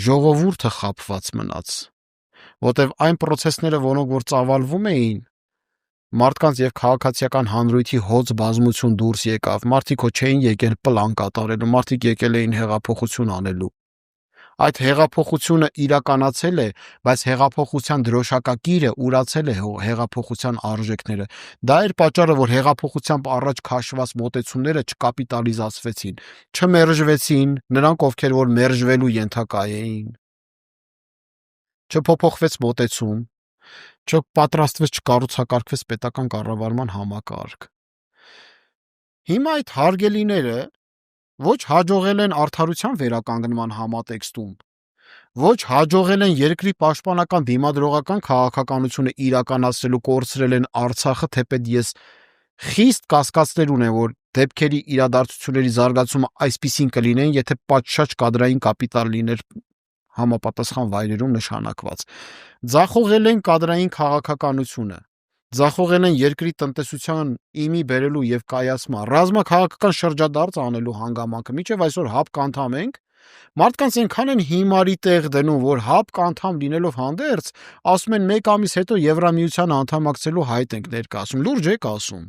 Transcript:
ժողովուրդը խաբված մնաց, որտեվ այն process-ները, որոնք որ ծավալվում էին, մարդկանց եւ քաղաքացիական հանրույթի հոծ բազմություն դուրս եկավ, մարդիկ հո չէին եկել պլան կատարելու, մարդիկ եկել էին հեղափոխություն անելու։ Այդ հեղափոխությունը իրականացել է, բայց հեղափոխության դրոշակակիրը ուրացել է հեղափոխության արժեքները։ Դա էր պատճառը, որ հեղափոխությամբ առաջ քաշված մոտեցումները չկապիտալիզացվեցին, չմերժվեցին, նրանք ովքեր որ մերժվելու ենթակա էին։ Չփոփոխվեց մոտեցում, չպատրաստվեց, չկառուցակարգվեց պետական կառավարման համակարգ։ Հիմա այդ հարգելիները ոչ հաջողել են արդարության վերականգնման համատեքստում, ոչ հաջողել են երկրի պաշտպանական դիմադրողական քաղաքականությունը իրականացնելու, կորցրել են Արցախը, թեպետ ես խիստ կասկածներ ունեմ, որ դեպքերի իրադարձությունների զարգացումը այսպիսին կլինեն, եթե պատշաճ կադրային կապիտալ լիներ համապատասխան վայրերում նշանակված։ Ձախողել են կադրային քաղաքականությունը, ձախողել են երկրի տնտեսության իմի բերելու եւ կայացման, ռազմաքաղաքական շրջադարձ անելու հանգամանքը, մինչեւ այսօր ՀԱՊԿ անդամ ենք, մարդկանց այնքան են հիմարի տեղ դնում, որ ՀԱՊԿ անդամ լինելով հանդերձ, ասում են 1 ամիս հետո Եվրամիության անդամակցելու հայտ ենք ներկայացում, լուրջ եք ասում։